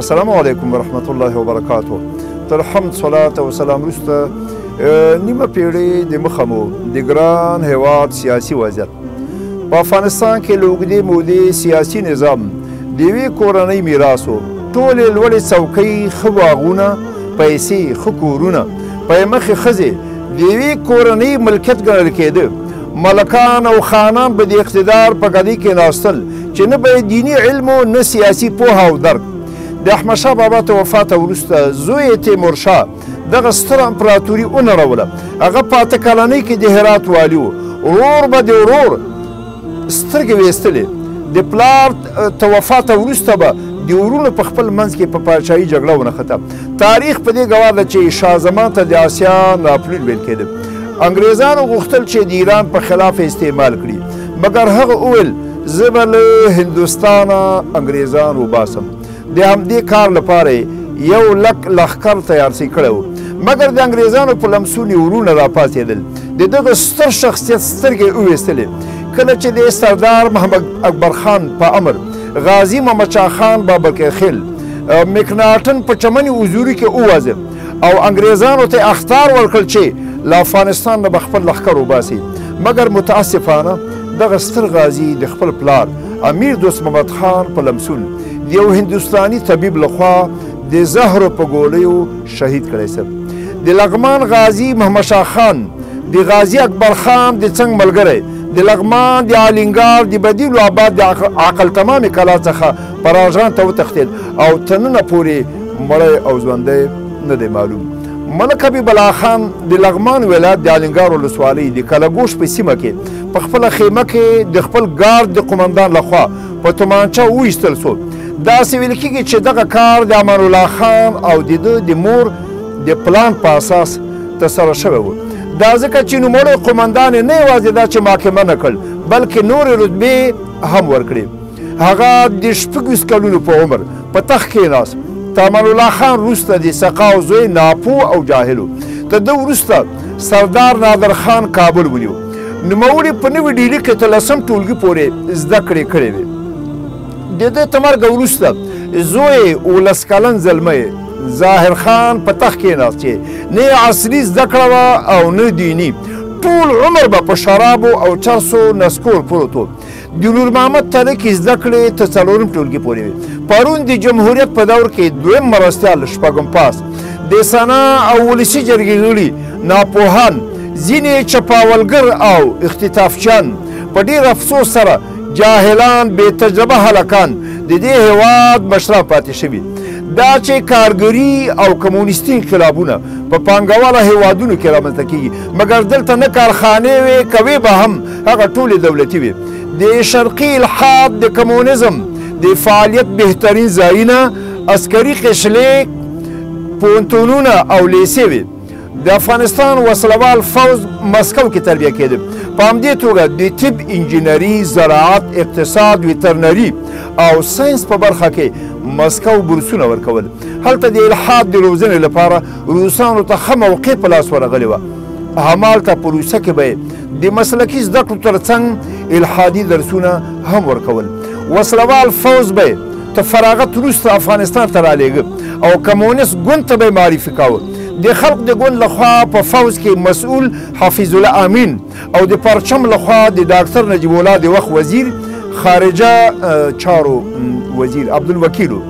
السلام علیکم ورحمت الله وبرکاتو. تر حمد صلات او سلام وروسته نیمه پیړۍ د مخه مو د ګران هیواد سیاسي وضعیت په افغانستان کې له اوږدې مودې سیاسي نظام د یوې کورنۍ میراث و. ټولې لوړې څوکۍ، ښه باغونه، پیسې، ښه کورونه، په یې مخې ښځې د یوې کورنۍ ملکیت ګڼل کېده. ملکان او خانان به د اقتدار په ګدۍ کې ناستل چې نه به یې دیني علم و نه سیاسي پوهه او درک. د احمدشاه بابا ته وفاته وروسته زوی یې تیمورشاه دغه ستره امپراتوري ونړوله. هغه په 8 کلنۍ کې د هرات والي و. ورور به د ورور سترګې ویستلې. د پلار ته وفاته وروسته به د ورونو په خپل منځ کې په پاچاهي جګړه ونښته. تاریخ په دې ګواه ده چې شاه زمان ته د آسیا ناپلیون ویل کېده. انګریزانو غوښتل چې د ایران په خلاف استعمال کړي، مګر هغه وویل زه به له هندوستانه انګریزان وباسم. د همدې کار لپاره یو لښکر تیار کړی و، مګر د انګریزانو په لمسون یې ورونه راپاڅېدل. د دغه ستر شخصیت سترګې وویستلې کله چې د سردار محمد اکبر خان په امر غازي محمد شاه خان بابرکخیل مکناټن په چمن حضوري کې ووځه او انګریزانو ته اخطار ورکړل چې له افغانستان نه به خپل لښکر وباسي. مګر متاسفانه دغه ستر غازي د خپل پلار امیر دوست محمد خان په لمسون د یو هندوستاني طبیب لخوا د زهرو په ګولیو شهید کړی سو. د لغمان غازي محمد شاه خان د غازي اکبر خان د څنګ ملګری، د لغمان د الینګار د بدیل آباد د عقل تمامې کلا څخه پراژان ته وتښتېد او تر ننه پورې مړی او ژوندی نه دی معلوم. ملک حبیب الله خان د لغمان ولایت د الینګار ولسوالۍ د کلګوش په سیمه کې په خپله خیمه کې د خپل ګارد د قمندان لخوا په تومانچه وویستل سو. داسې ویل کېږي چې دغه کار د امان الله خان او د ده د مور د پلان په اساس ترسره شوی و. دا ځکه چې نوموړی قمندان یې نه یوازې دا چې محاکمه نه کړ بلکې نورې رتبې هم ورکړې. هغه د 26 کلونو په عمر په تخت کېناست. د امان الله خان وروسته د سقاو زوی ناپوه او جاهل و. تر ده وروسته سردار نادر خان کابل ونیو. نوموړي په نوې ډیلي کې 13 ټولګي پورې زده کړې کړې وې. د ده تر مرګه وروسته زوی 19 کلن زلمی ظاهر خان په تخت کېناست چې نه یې عصري زده کړه وه او نه دیني. ټول عمر به په شرابو او چرسو نسکور پروت و. د نور محمد تره کې زده کړې تر 4م ټولګي پورې وې. پرون د جمهوریت په دور کې 2م مرستیال شپږم پاس د سنا او ولسي جرګې غړي، ناپوهان، ځینې چپاولګر او اختطافچیان، په ډېر افسوس سره جاهلان، بې تجربه هلکان د دې هیواد مشران پاتې شوي. دا چې کارګري او کمونیستي انقلابونه په پانګواله هیوادونو کې رامنځته کېږي، مګر دلته نه کارخانې وې، کوې به هم هغه ټولې دولتي وې. د شرقي الحاد د کمونیزم د فعالیت بهترین ځایونه عسکري قشلې، پوهنتونونه او لیسې وې. د افغانستان وسلوال فوز مسکو کې تربیه کېده. په همدې توګه د طب، انجینري، زراعت، اقتصاد، ویترنري او ساینس په برخه کې مسکو بورسونه ورکول. هلته د الحاد د روزنې لپاره روسانو ته ښه موقع په لاس ورغلې وه. همالته په روسیه کې به د مسلکي زده کړو تر څنګ الحادي درسونه هم ورکول. وسلوال فوز به تر فراغت وروسته افغانستان ته رالیږه او کمونیست ګوند ته به معرفي کاوه. د خلق د ګوند لخوا په فوز کې مسؤول حفیظ الله امین او د پرچم لخوا د ډاکټر نجیب الله د وخت وزیر خارجه چارو وزیر عبدالوکیل و.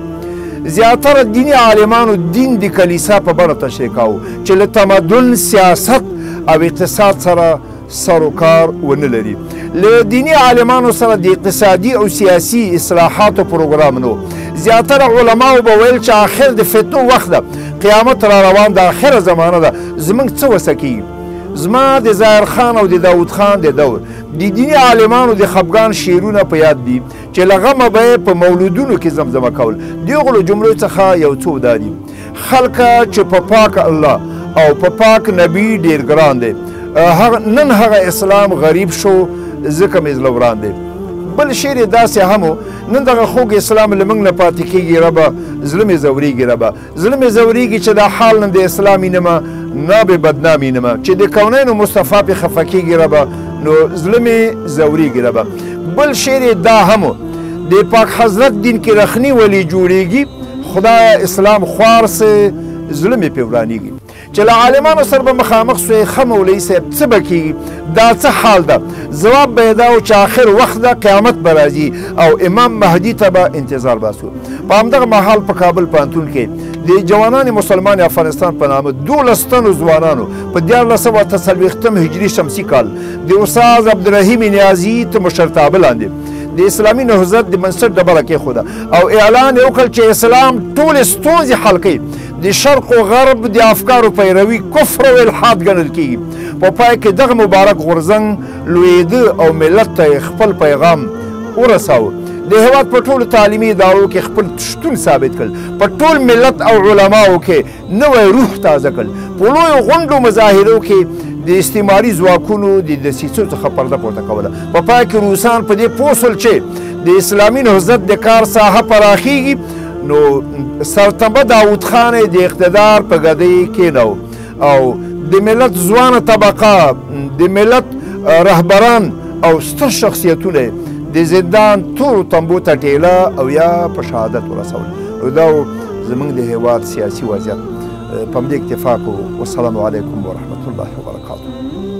زیاتره دیني عالمانو دین د کلیسا په بڼه تشریح کاوه چې له تمدن، سیاست او اقتصاد سره سر و کار ونه لري. له دیني عالمانو سره د اقتصادي او سیاسي اصلاحاتو پروګرام نو. زیاتره علماو به ویل چې آخر د فتنو وخت ده، قیامت را روان ده، آخره زمانه ده، زموږ څه وسه کېږي. زما د ظاهر خان او د داود خان د دور د دیني عالمانو د خفګان شعرونه په یاد دي چې له غمه به یې په مولودونو کې زمزمه کول. د هغو له جملو څخه یو څو دا دي: خلکه چې په پاک الله او په پاک نبي ډېر ګران دی، نن هغه اسلام غریب شو ځکه مې زړه وران دی. بل شعر یې داسې هم و: نن دغه خوږ اسلام له موږ نه پاتې کېږي ربه، زړه مې ځورېږي ربه، زړه مې ځورېږي چې دا حال نن د اسلام وینمه، نه به بدنام وینمه، چې د کونینو مصطفی پې خفه کېږي ربه، نو زړه مې ځورېږي ربه. بل شعر یې دا هم و: د پاک حضرت دین کې رخني ولې جوړیږي خدای اسلام خوار سه زړه مې پې ورانیږي چې له عالمانو سره به مخامخ سوی ښه مولوي صاحب څه به کېږي دا څه حال ده ځواب به یې دا و چې آخر وخت ده قیامت به راځي او امام مهدي ته به انتظار باسو په همدغه مهال په کابل پوهنتون کې د جوانان مسلمان افغانستان په نامه 12 تنو ځوانانو په 1440 هجري شمسي کال د استاد عبدالرحیم نیازي ته مشرتابه لاندې د اسلامي نهضت د بنسټ ډبره کېښوده او اعلان یې وکړ چې اسلام ټولې ستونزې حل کوي د شرق و غرب د افکارو پیروي کفر او الحاد ګڼل کېږي په پای کې دغه مبارک غورځنګ لویده او ملت ته خپل پیغام ورساوه د هېواد په ټولو تعلیمي ادارو کې خپل شتون ثابت کړل په ټول ملت او علماو کې نوی روح تازه کړل په لویو غونډو مظاهرو کې د استعماري ځواکونو د دسیسو څخه پرده پورته کوله په پای کې روسان په دې پوه شول چې د اسلامي نهضت د کار ساحه پراخیږي نو سرتمبه داود خان د اقتدار په ګدۍ کېنو او د ملت ځوانه طبقه د ملت رهبران او ستر شخصیتونه د زندان تورو تنبو ته ټېله او یا په شهادت ورسول نو دا زموږ د هېواد سیاسي وضعیت په همدې اکتفا کوو والسلام علیکم ورحمة الله وبرکاته